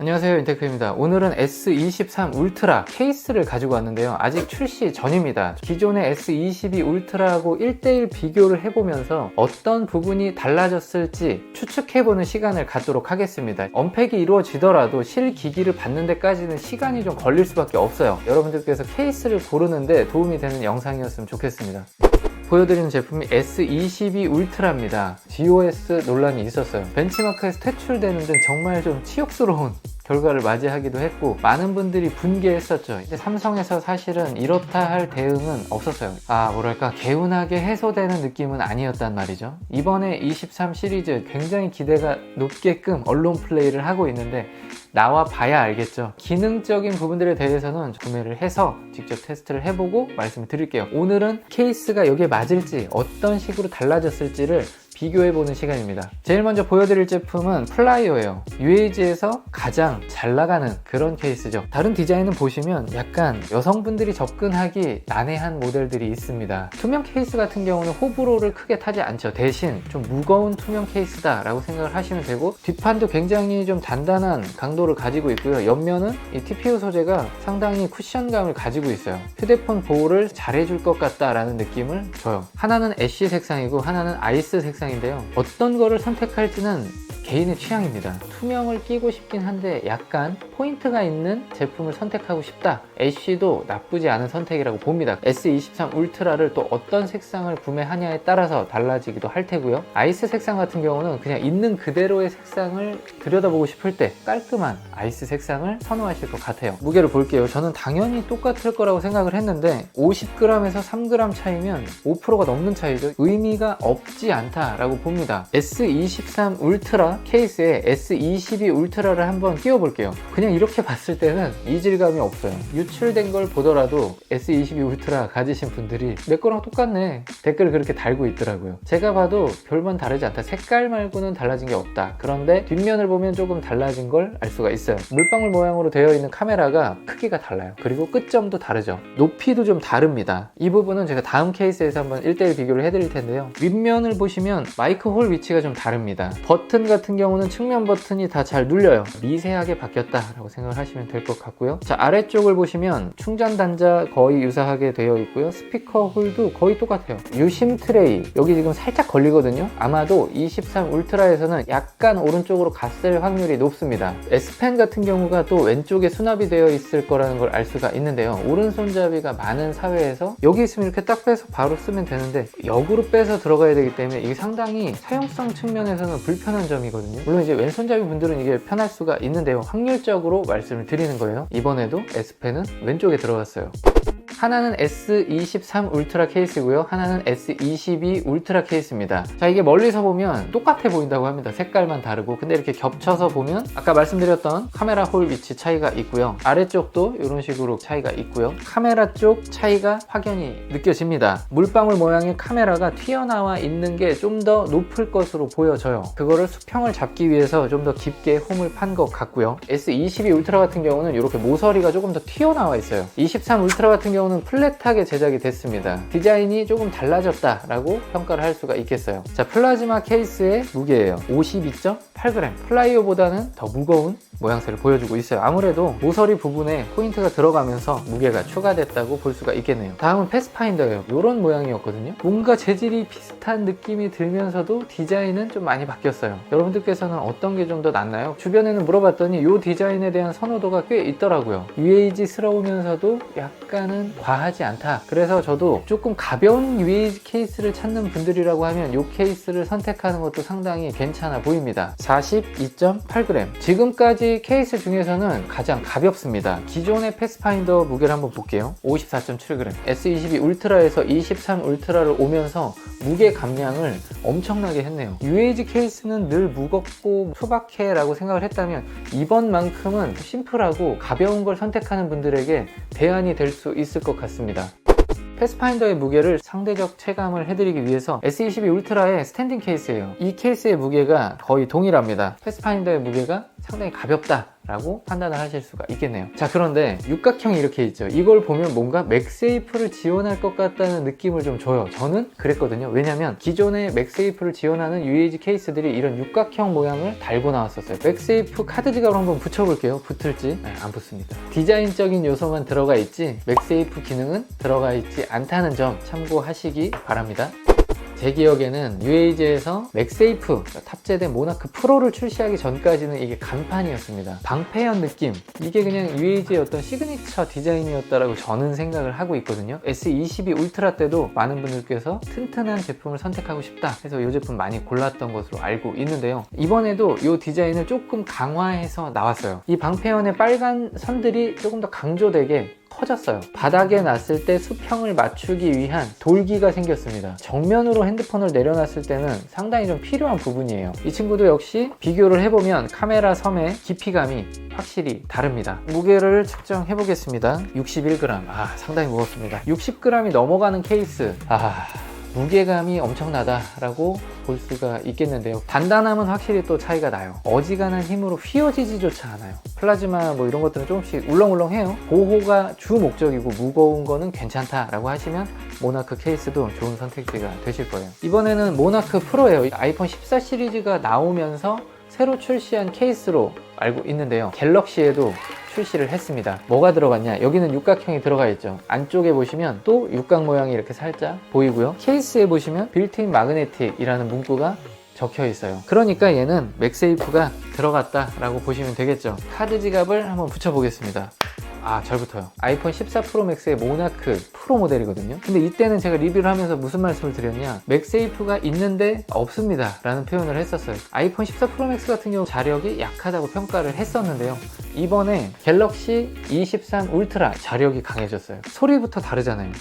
안녕하세요, 인테크입니다. 오늘은 S23 울트라 케이스를 가지고 왔는데요, 아직 출시 전입니다. 기존의 S22 울트라하고 1대1 비교를 해보면서 어떤 부분이 달라졌을지 추측해보는 시간을 갖도록 하겠습니다. 언팩이 이루어지더라도 실기기를 받는 데까지는 시간이 좀 걸릴 수밖에 없어요. 여러분들께서 케이스를 고르는데 도움이 되는 영상이었으면 좋겠습니다. 보여드리는 제품이 S22 울트라입니다. GOS 논란이 있었어요. 벤치마크에서 퇴출되는 등 정말 좀 치욕스러운 결과를 맞이하기도 했고, 많은 분들이 분개했었죠. 근데 삼성에서 사실은 이렇다 할 대응은 없었어요. 뭐랄까, 개운하게 해소되는 느낌은 아니었단 말이죠. 이번에 23 시리즈 굉장히 기대가 높게끔 언론 플레이를 하고 있는데, 나와 봐야 알겠죠. 기능적인 부분들에 대해서는 구매를 해서 직접 테스트를 해보고 말씀을 드릴게요. 오늘은 케이스가 여기에 맞을지, 어떤 식으로 달라졌을지를 비교해보는 시간입니다. 제일 먼저 보여드릴 제품은 플라이어예요. UAG에서 가장 잘 나가는 그런 케이스죠. 다른 디자인은 보시면 약간 여성분들이 접근하기 난해한 모델들이 있습니다. 투명 케이스 같은 경우는 호불호를 크게 타지 않죠. 대신 좀 무거운 투명 케이스다 라고 생각을 하시면 되고, 뒷판도 굉장히 좀 단단한 강도를 가지고 있고요. 옆면은 이 TPU 소재가 상당히 쿠션감을 가지고 있어요. 휴대폰 보호를 잘해줄 것 같다라는 느낌을 줘요. 하나는 애쉬 색상이고 하나는 아이스 색상 인데요. 어떤 거를 선택할지는 개인의 취향입니다. 투명을 끼고 싶긴 한데 약간 포인트가 있는 제품을 선택하고 싶다. 애쉬도 나쁘지 않은 선택이라고 봅니다. S23 울트라를 또 어떤 색상을 구매하냐에 따라서 달라지기도 할 테고요. 아이스 색상 같은 경우는 그냥 있는 그대로의 색상을 들여다보고 싶을 때 깔끔한 아이스 색상을 선호하실 것 같아요. 무게를 볼게요. 저는 당연히 똑같을 거라고 생각을 했는데 50g에서 3g 차이면 5%가 넘는 차이죠. 의미가 없지 않다라고 봅니다. S23 울트라 케이스에 S22 울트라를 한번 끼워 볼게요. 그냥 이렇게 봤을 때는 이질감이 없어요. 유출된 걸 보더라도 S22 울트라 가지신 분들이 내 거랑 똑같네 댓글을 그렇게 달고 있더라고요. 제가 봐도 별반 다르지 않다. 색깔 말고는 달라진 게 없다. 그런데 뒷면을 보면 조금 달라진 걸 알 수가 있어요. 물방울 모양으로 되어 있는 카메라가 크기가 달라요. 그리고 끝점도 다르죠. 높이도 좀 다릅니다. 이 부분은 제가 다음 케이스에서 한번 1대1 비교를 해드릴 텐데요. 윗면을 보시면 마이크 홀 위치가 좀 다릅니다. 버튼 같은 경우는 측면 버튼이 다 잘 눌려요. 미세하게 바뀌었다라고 생각을 하시면 될 것 같고요. 자, 아래쪽을 보시면 충전 단자 거의 유사하게 되어 있고요. 스피커 홀도 거의 똑같아요. 유심 트레이 여기 지금 살짝 걸리거든요. 아마도 23 울트라에서는 약간 오른쪽으로 갔을 확률이 높습니다. S펜 같은 경우가 또 왼쪽에 수납이 되어 있을 거라는 걸 알 수가 있는데요. 오른손잡이가 많은 사회에서 여기 있으면 이렇게 딱 빼서 바로 쓰면 되는데 역으로 빼서 들어가야 되기 때문에 이게 상당히 사용성 측면에서는 불편한 점이거든요. 물론 이제 왼손잡이 분들은 이게 편할 수가 있는데요. 확률적으로 말씀을 드리는 거예요. 이번에도 S펜은 왼쪽에 들어갔어요. 하나는 S23 울트라 케이스고요. 하나는 S22 울트라 케이스입니다. 자, 이게 멀리서 보면 똑같아 보인다고 합니다. 색깔만 다르고. 근데 이렇게 겹쳐서 보면 아까 말씀드렸던 카메라 홀 위치 차이가 있고요. 아래쪽도 이런 식으로 차이가 있고요. 카메라 쪽 차이가 확연히 느껴집니다. 물방울 모양의 카메라가 튀어나와 있는 게 좀 더 높을 것으로 보여져요. 그거를 수평을 잡기 위해서 좀 더 깊게 홈을 판 것 같고요. S22 울트라 같은 경우는 이렇게 모서리가 조금 더 튀어나와 있어요. 23 울트라 같은 경우는 플랫하게 제작이 됐습니다. 디자인이 조금 달라졌다라고 평가를 할 수가 있겠어요. 자, 플라즈마 케이스의 무게예요. 52.8g. 플라이어보다는 더 무거운 모양새를 보여주고 있어요. 아무래도 모서리 부분에 포인트가 들어가면서 무게가 추가됐다고 볼 수가 있겠네요. 다음은 패스파인더예요. 이런 모양이었거든요. 뭔가 재질이 비슷한 느낌이 들면서도 디자인은 좀 많이 바뀌었어요. 여러분들께서는 어떤 게 좀 더 낫나요? 주변에는 물어봤더니 이 디자인에 대한 선호도가 꽤 있더라고요. UAG스러우면서도 약간은 과하지 않다. 그래서 저도 조금 가벼운 UAG 케이스를 찾는 분들이라고 하면 이 케이스를 선택하는 것도 상당히 괜찮아 보입니다. 42.8g. 지금까지 케이스 중에서는 가장 가볍습니다. 기존의 패스파인더 무게를 한번 볼게요. 54.7g. S22 울트라에서 23 울트라를 오면서 무게 감량을 엄청나게 했네요. UAG 케이스는 늘 무겁고 소박해 라고 생각을 했다면 이번만큼은 심플하고 가벼운 걸 선택하는 분들에게 대안이 될 수 있을 것 같습니다. 패스파인더의 무게를 상대적 체감을 해드리기 위해서 S22 울트라의 스탠딩 케이스예요. 이 케이스의 무게가 거의 동일합니다. 패스파인더의 무게가 상당히 가볍다 라고 판단을 하실 수가 있겠네요. 자, 그런데 육각형이 이렇게 있죠. 이걸 보면 뭔가 맥세이프를 지원할 것 같다는 느낌을 좀 줘요. 저는 그랬거든요. 왜냐면 기존의 맥세이프를 지원하는 UAG 케이스들이 이런 육각형 모양을 달고 나왔었어요. 맥세이프 카드 지갑을 한번 붙여볼게요. 붙을지. 네, 안 붙습니다. 디자인적인 요소만 들어가 있지 맥세이프 기능은 들어가 있지 않다는 점 참고하시기 바랍니다. 제 기억에는 UAG에서 맥세이프 탑재된 모나크 프로를 출시하기 전까지는 이게 간판이었습니다. 방패연 느낌, 이게 그냥 UAG의 어떤 시그니처 디자인이었다라고 저는 생각을 하고 있거든요. S22 울트라 때도 많은 분들께서 튼튼한 제품을 선택하고 싶다 해서 이 제품 많이 골랐던 것으로 알고 있는데요. 이번에도 이 디자인을 조금 강화해서 나왔어요. 이 방패연의 빨간 선들이 조금 더 강조되게 커졌어요. 바닥에 놨을 때 수평을 맞추기 위한 돌기가 생겼습니다. 정면으로 핸드폰을 내려놨을 때는 상당히 좀 필요한 부분이에요. 이 친구도 역시 비교를 해보면 카메라 섬의 깊이감이 확실히 다릅니다. 무게를 측정해 보겠습니다. 61g. 상당히 무겁습니다. 60g이 넘어가는 케이스. 무게감이 엄청나다라고 볼 수가 있겠는데요. 단단함은 확실히 또 차이가 나요. 어지간한 힘으로 휘어지지조차 않아요. 플라즈마 뭐 이런 것들은 조금씩 울렁울렁해요. 보호가 주 목적이고 무거운 거는 괜찮다라고 하시면 모나크 케이스도 좋은 선택지가 되실 거예요. 이번에는 모나크 프로예요. 아이폰 14 시리즈가 나오면서 새로 출시한 케이스로 알고 있는데요. 갤럭시에도 출시를 했습니다. 뭐가 들어갔냐? 여기는 육각형이 들어가 있죠. 안쪽에 보시면 또 육각 모양이 이렇게 살짝 보이고요. 케이스에 보시면 빌트인 마그네틱이라는 문구가 적혀 있어요. 그러니까 얘는 맥세이프가 들어갔다라고 보시면 되겠죠. 카드 지갑을 한번 붙여 보겠습니다. 잘 붙어요. 아이폰 14 프로 맥스의 모나크 프로 모델이거든요. 근데 이때는 제가 리뷰를 하면서 무슨 말씀을 드렸냐, 맥세이프가 있는데 없습니다 라는 표현을 했었어요. 아이폰 14 프로 맥스 같은 경우 자력이 약하다고 평가를 했었는데요. 이번에 갤럭시 23 울트라 자력이 강해졌어요. 소리부터 다르잖아요.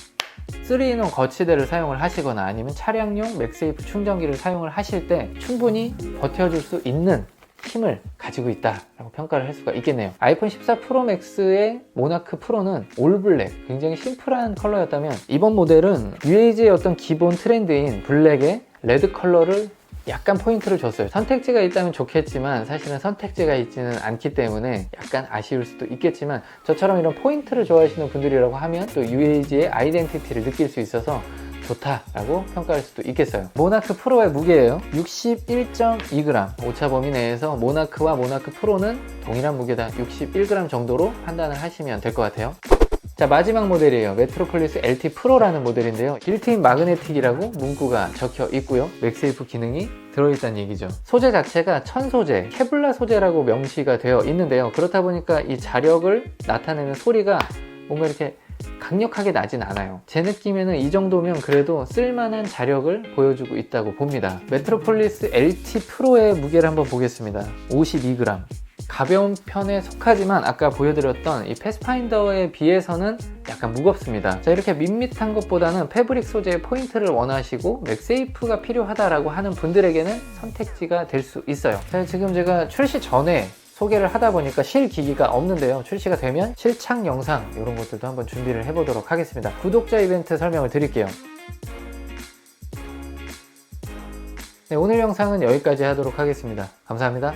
3인원 거치대를 사용을 하시거나 아니면 차량용 맥세이프 충전기를 사용을 하실 때 충분히 버텨줄 수 있는 힘을 가지고 있다라고 평가를 할 수가 있겠네요. 아이폰 14 프로 맥스의 모나크 프로는 올블랙, 굉장히 심플한 컬러였다면 이번 모델은 UAG의 어떤 기본 트렌드인 블랙에 레드 컬러를 약간 포인트를 줬어요. 선택지가 있다면 좋겠지만 사실은 선택지가 있지는 않기 때문에 약간 아쉬울 수도 있겠지만 저처럼 이런 포인트를 좋아하시는 분들이라고 하면 또 UAG의 아이덴티티를 느낄 수 있어서 좋다라고 평가할 수도 있겠어요. 모나크 프로의 무게예요. 61.2g. 오차 범위 내에서 모나크와 모나크 프로는 동일한 무게다. 61g 정도로 판단을 하시면 될 것 같아요. 자, 마지막 모델이에요. 메트로폴리스 LT 프로라는 모델인데요. 빌트인 마그네틱이라고 문구가 적혀 있고요. 맥세이프 기능이 들어있다는 얘기죠. 소재 자체가 천소재, 케블라 소재라고 명시가 되어 있는데요. 그렇다 보니까 이 자력을 나타내는 소리가 뭔가 이렇게 강력하게 나진 않아요. 제 느낌에는 이 정도면 그래도 쓸만한 자력을 보여주고 있다고 봅니다. 메트로폴리스 LT 프로의 무게를 한번 보겠습니다. 52g. 가벼운 편에 속하지만 아까 보여드렸던 이 패스파인더에 비해서는 약간 무겁습니다. 자, 이렇게 밋밋한 것보다는 패브릭 소재의 포인트를 원하시고 맥세이프가 필요하다라고 하는 분들에게는 선택지가 될 수 있어요. 자, 지금 제가 출시 전에 소개를 하다 보니까 실 기기가 없는데요. 출시가 되면 실착 영상 이런 것들도 한번 준비를 해보도록 하겠습니다. 구독자 이벤트 설명을 드릴게요. 네, 오늘 영상은 여기까지 하도록 하겠습니다. 감사합니다.